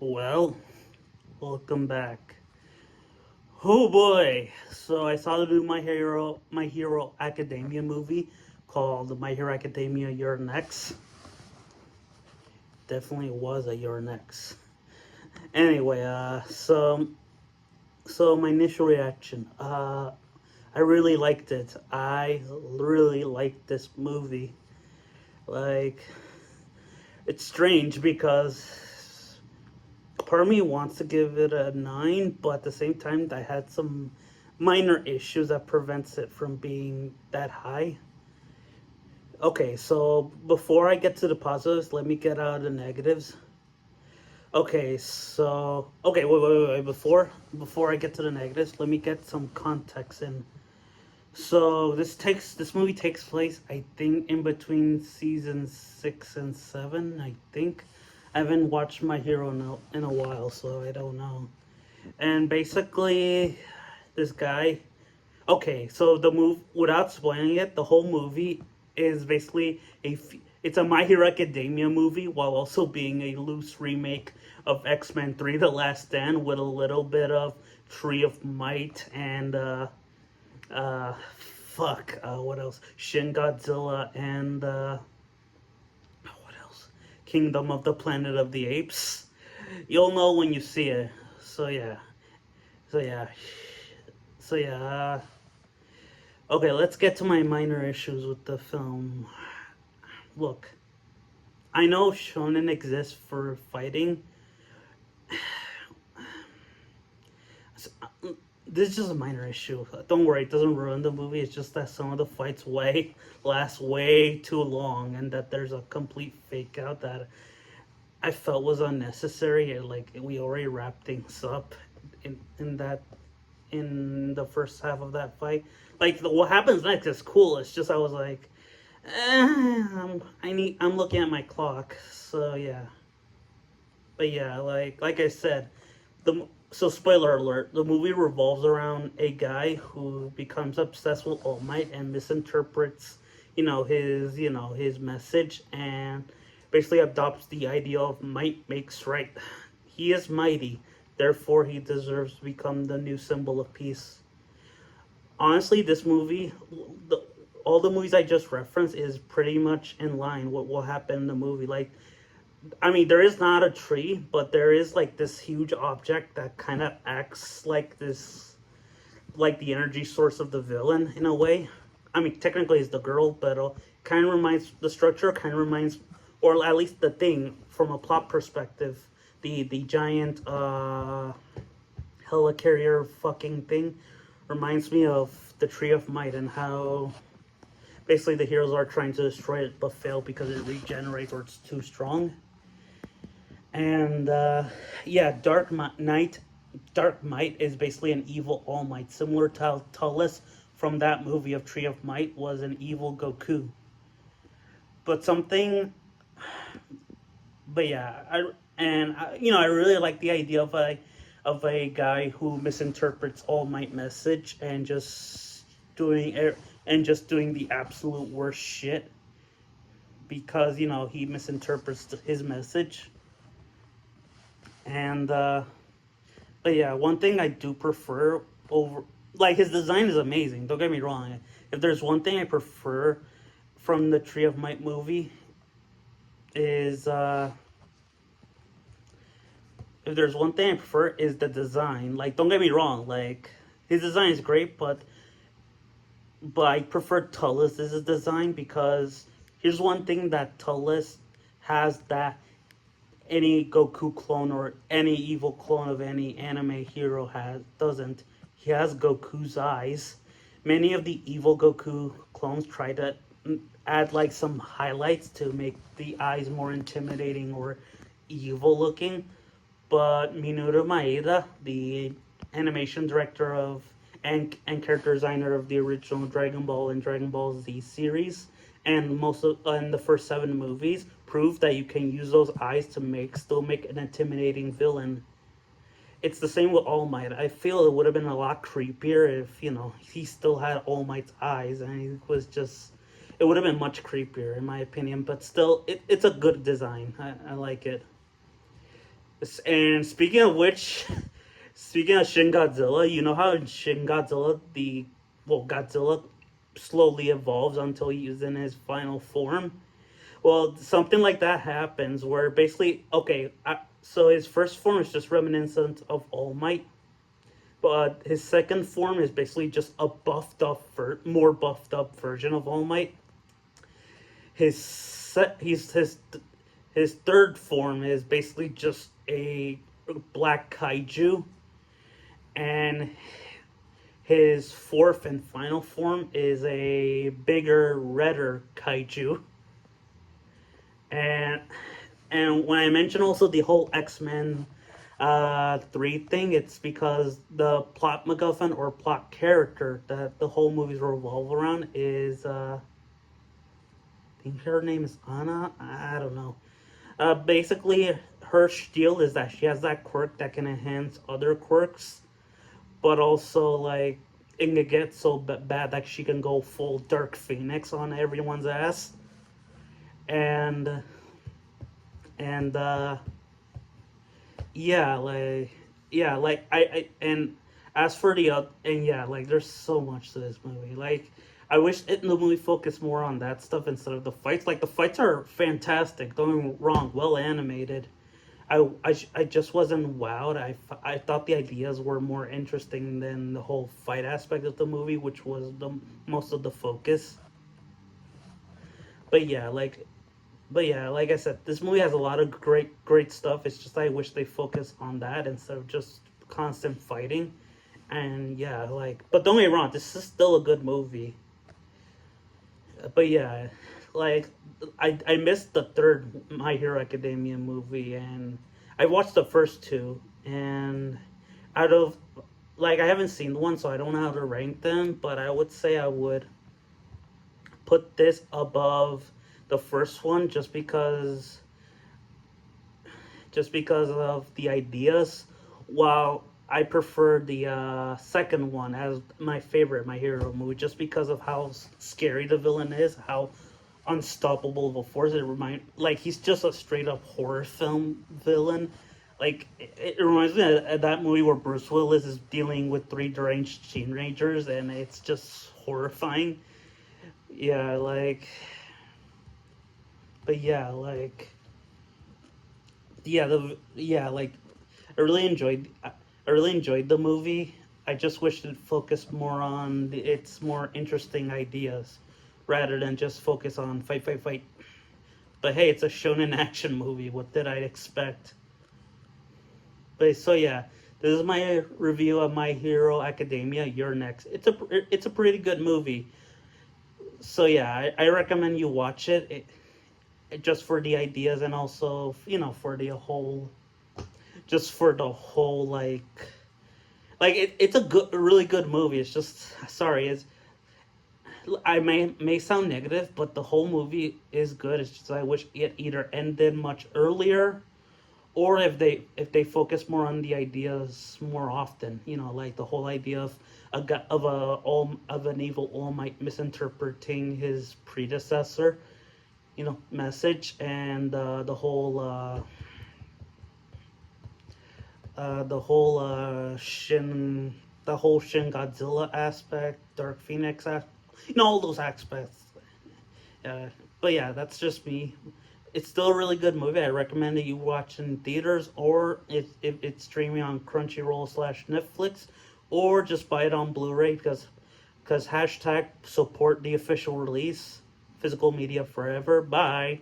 Well, welcome back. Oh boy! So I saw the new My Hero Academia movie called My Hero Academia Your Next. Definitely was a Your Next. Anyway, so my initial reaction. I really liked it. I really liked this movie. Like, it's strange because part of me wants to give it a 9, but at the same time I had some minor issues that prevents it from being that high. Okay, so before I get to the positives, let me get out the negatives. Okay, wait. Before I get to the negatives, let me get some context in. So this movie takes place, I think, in between season 6 and 7. I think I haven't watched My Hero in a while, so I don't know. And basically, this guy. Okay, so the move, without spoiling it, the whole movie is basically it's a My Hero Academia movie while also being a loose remake of X-Men 3: The Last Stand with a little bit of Tree of Might and what else? Shin Godzilla and what else? Kingdom of the Planet of the Apes. You'll know when you see it. So yeah. So yeah. So yeah. Okay, let's get to my minor issues with the film. Look, I know shonen exists for fighting. This is just a minor issue. Don't worry, it doesn't ruin the movie. It's just that some of the fights last way too long, and that there's a complete fake out that I felt was unnecessary. Like, we already wrapped things up in that in the first half of that fight. Like, what happens next is cool. It's just I was like, I'm looking at my clock. So yeah, but yeah, like I said, the so spoiler alert: the movie revolves around a guy who becomes obsessed with All Might and misinterprets, his message, and basically adopts the idea of might makes right. He is mighty, therefore he deserves to become the new symbol of peace. Honestly, this movie, all the movies I just referenced, is pretty much in line with what happened in the movie. Like, I mean, there is not a tree, but there is like this huge object that kind of acts like like the energy source of the villain in a way. I mean, technically it's the girl, but kind of reminds the structure kind of reminds, or at least the thing from a plot perspective, the giant helicarrier fucking thing reminds me of the Tree of Might and how basically the heroes are trying to destroy it but fail because it regenerates or it's too strong. And yeah, Dark Might is basically an evil All Might, similar to Tullus from that movie of Tree of Might was an evil Goku. But something, but yeah, I really like the idea of a guy who misinterprets All Might message and just doing the absolute worst shit because he misinterprets his message. And but yeah, one thing I do prefer over, like, his design is amazing. Don't get me wrong. If there's one thing I prefer from the Tree of Might movie is if there's one thing I prefer is the design. Like, don't get me wrong. Like, his design is great, but I prefer Tullus's design because here's one thing that Tullus has that any Goku clone or any evil clone of any anime hero has doesn't. He has Goku's eyes. Many of the evil Goku clones try to add like some highlights to make the eyes more intimidating or evil looking. But Minoru Maeda, the animation director of and character designer of the original Dragon Ball and Dragon Ball Z series, and most of and the first 7 movies, proved that you can use those eyes to make an intimidating villain. It's the same with All Might. I feel it would have been a lot creepier if he still had All Might's eyes and he was just. It would have been much creepier in my opinion, but still, it's a good design. I like it. And speaking of which, speaking of Shin Godzilla, you know how in Shin Godzilla Godzilla slowly evolves until he's in his final form. Well, something like that happens where basically, okay, so his first form is just reminiscent of All Might, but his second form is basically just a more buffed up version of All Might. His third form is basically just a black kaiju, and his fourth and final form is a bigger, redder kaiju. And when I mention also the whole X-Men 3 thing, it's because the plot MacGuffin or plot character that the whole movies revolve around is I think her name is Anna. I don't know. Basically, her deal is that she has that quirk that can enhance other quirks, but also like it can get so bad that she can go full Dark Phoenix on everyone's ass, and and yeah, like I and as for the and yeah, like there's so much to this movie. Like I wish the movie focused more on that stuff instead of the fights. Like the fights are fantastic. Don't get me wrong, well animated. I just wasn't wowed. I thought the ideas were more interesting than the whole fight aspect of the movie, which was the most of the focus. But yeah, like I said, this movie has a lot of great stuff. It's just I wish they focus on that instead of just constant fighting. And yeah, like, but don't get me wrong, this is still a good movie. But yeah, like I missed the third My Hero Academia movie, and I watched the first two, and out of like I haven't seen one, so I don't know how to rank them. But I would say I would put this above the first one just because of the ideas, while I prefer the second one as my favorite My Hero movie, just because of how scary the villain is, how unstoppable of a force. It remind like he's just a straight up horror film villain. Like it reminds me of that movie where Bruce Willis is dealing with three deranged teenagers, and it's just horrifying. Yeah, like, but yeah, like, like I really enjoyed I really enjoyed the movie. I just wish it focused more on its more interesting ideas rather than just focus on fight fight fight. But hey, it's a shonen action movie. What did I expect? But so yeah, this is my review of My Hero Academia. You're next. It's a pretty good movie. So yeah, I recommend you watch it just for the ideas, and also for the whole just for the whole like it's a really good movie. It's just sorry, it's I may sound negative, but the whole movie is good. It's just I wish it either ended much earlier, or if they focus more on the ideas more often. Like the whole idea of an evil All Might misinterpreting his predecessor, message, and the whole Shin Godzilla aspect, Dark Phoenix aspect, all those aspects. Uh, but yeah, that's just me. It's still a really good movie. I recommend that you watch in theaters, or if it's streaming on Crunchyroll/Netflix, or just buy it on Blu-ray because hashtag support the official release. Physical media forever. Bye.